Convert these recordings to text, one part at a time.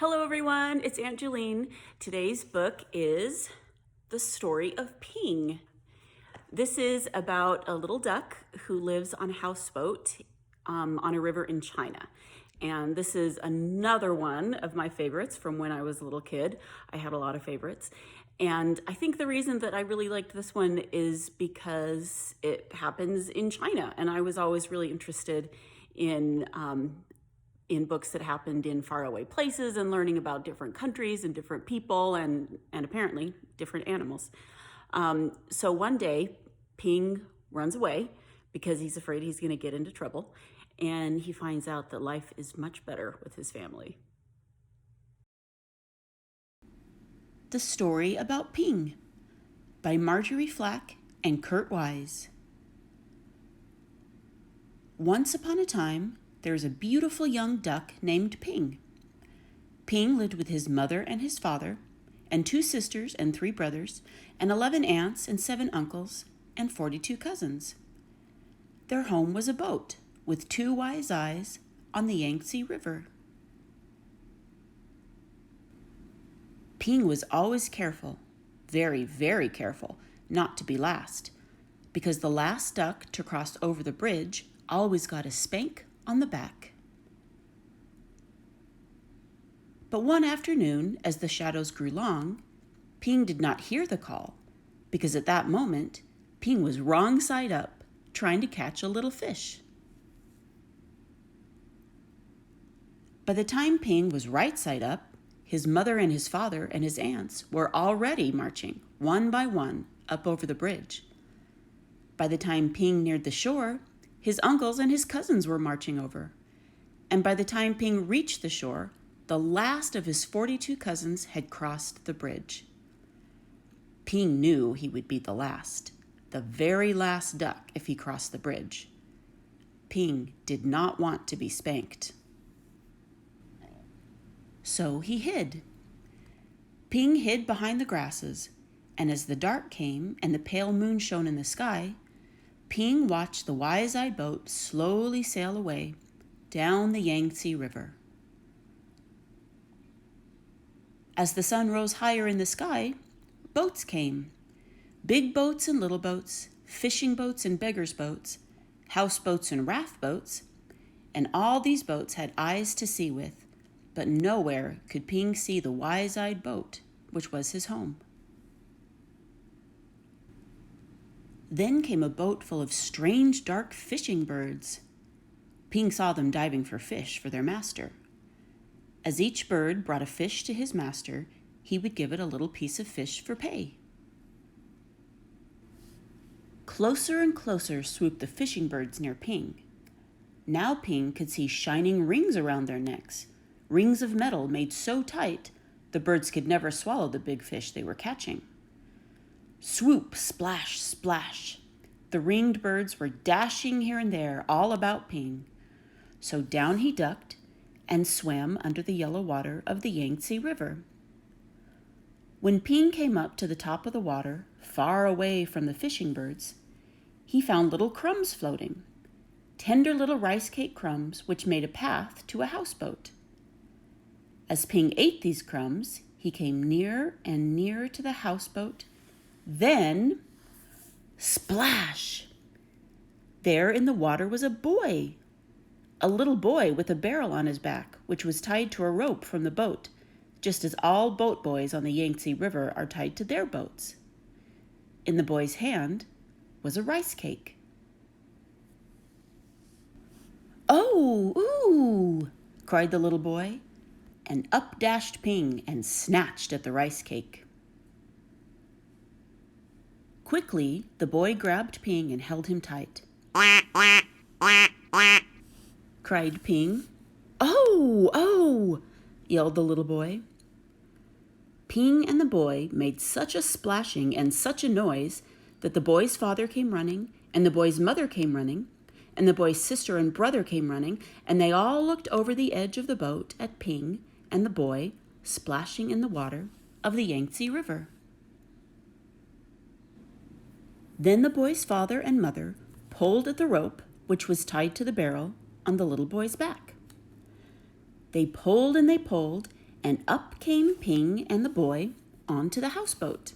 Hello everyone, it's Aunt Julene. Today's book is The Story of Ping. This is about a little duck who lives on a houseboat on a river in China. And this is another one of my favorites from when I was a little kid. I had a lot of favorites. And I think the reason that I really liked this one is because it happens in China. And I was always really interested in books that happened in faraway places and learning about different countries and different people and apparently different animals. So one day, Ping runs away because he's afraid he's going to get into trouble, and he finds out that life is much better with his family. The Story About Ping by Marjorie Flack and Kurt Wise. Once upon a time, there was a beautiful young duck named Ping. Ping lived with his mother and his father, and 2 sisters and 3 brothers, and 11 aunts and 7 uncles, and 42 cousins. Their home was a boat with 2 wise eyes on the Yangtze River. Ping was always careful, very, very careful, not to be last, because the last duck to cross over the bridge always got a spank on the back. But one afternoon, as the shadows grew long, Ping did not hear the call, because at that moment, Ping was wrong side up, trying to catch a little fish. By the time Ping was right side up, his mother and his father and his aunts were already marching, one by one, up over the bridge. By the time Ping neared the shore, his uncles and his cousins were marching over. And by the time Ping reached the shore, the last of his 42 cousins had crossed the bridge. Ping knew he would be the last, the very last duck if he crossed the bridge. Ping did not want to be spanked. So he hid. Ping hid behind the grasses, and as the dark came and the pale moon shone in the sky, Ping watched the wise-eyed boat slowly sail away down the Yangtze River. As the sun rose higher in the sky, boats came. Big boats and little boats, fishing boats and beggars' boats, houseboats and raft boats, and all these boats had eyes to see with, but nowhere could Ping see the wise-eyed boat, which was his home. Then came a boat full of strange, dark fishing birds. Ping saw them diving for fish for their master. As each bird brought a fish to his master, he would give it a little piece of fish for pay. Closer and closer swooped the fishing birds near Ping. Now Ping could see shining rings around their necks, rings of metal made so tight the birds could never swallow the big fish they were catching. Swoop, splash, splash. The ringed birds were dashing here and there all about Ping. So down he ducked and swam under the yellow water of the Yangtze River. When Ping came up to the top of the water, far away from the fishing birds, he found little crumbs floating, tender little rice cake crumbs which made a path to a houseboat. As Ping ate these crumbs, he came nearer and nearer to the houseboat. Then, splash! There in the water was a boy, a little boy with a barrel on his back, which was tied to a rope from the boat, just as all boat boys on the Yangtze River are tied to their boats. In the boy's hand was a rice cake. "Oh, ooh!" cried the little boy, and up dashed Ping and snatched at the rice cake. Quickly, the boy grabbed Ping and held him tight. "Quack, quack, quack, quack," cried Ping. "Oh, oh!" yelled the little boy. Ping and the boy made such a splashing and such a noise that the boy's father came running, and the boy's mother came running, and the boy's sister and brother came running, and they all looked over the edge of the boat at Ping and the boy splashing in the water of the Yangtze River. Then the boy's father and mother pulled at the rope which was tied to the barrel on the little boy's back. They pulled, and up came Ping and the boy onto the houseboat.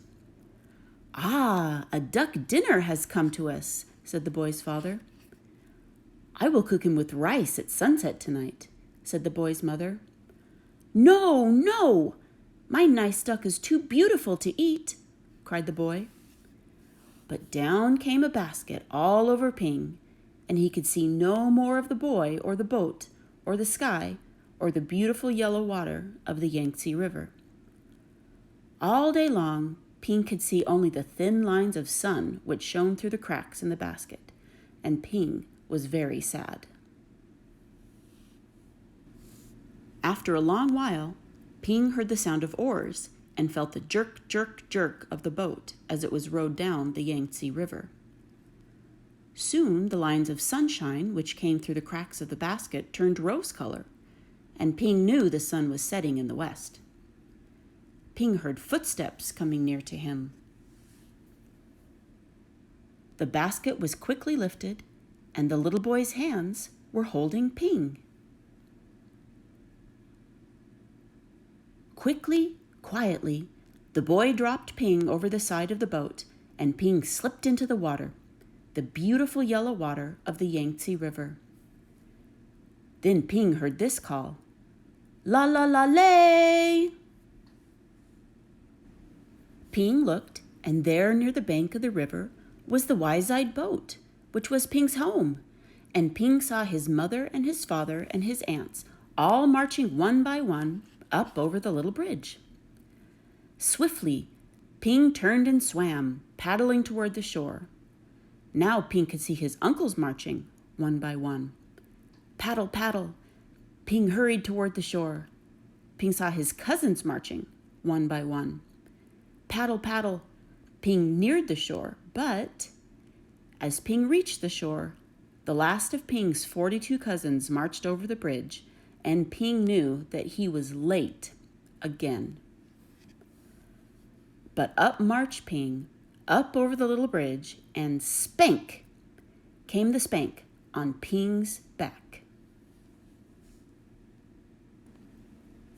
"Ah, a duck dinner has come to us," said the boy's father. "I will cook him with rice at sunset tonight," said the boy's mother. "No, no! My nice duck is too beautiful to eat," cried the boy. But down came a basket all over Ping, and he could see no more of the boy or the boat or the sky or the beautiful yellow water of the Yangtze River. All day long, Ping could see only the thin lines of sun which shone through the cracks in the basket, and Ping was very sad. After a long while, Ping heard the sound of oars and felt the jerk, jerk, jerk of the boat as it was rowed down the Yangtze River. Soon the lines of sunshine which came through the cracks of the basket turned rose color, and Ping knew the sun was setting in the west. Ping heard footsteps coming near to him. The basket was quickly lifted, and the little boy's hands were holding Ping. Quickly, quietly, the boy dropped Ping over the side of the boat, and Ping slipped into the water, the beautiful yellow water of the Yangtze River. Then Ping heard this call, "La la la lay!" Ping looked, and there near the bank of the river was the wise-eyed boat, which was Ping's home, and Ping saw his mother and his father and his aunts all marching one by one up over the little bridge. Swiftly, Ping turned and swam, paddling toward the shore. Now Ping could see his uncles marching one by one. Paddle, paddle, Ping hurried toward the shore. Ping saw his cousins marching one by one. Paddle, paddle, Ping neared the shore, but as Ping reached the shore, the last of Ping's 42 cousins marched over the bridge, and Ping knew that he was late again. But up marched Ping, up over the little bridge, and spank came the spank on Ping's back.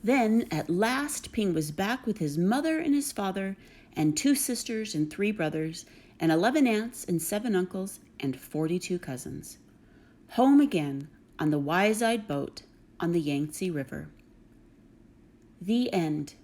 Then, at last, Ping was back with his mother and his father, and 2 sisters and 3 brothers, and 11 aunts and 7 uncles, and 42 cousins. Home again on the wise-eyed boat on the Yangtze River. The end.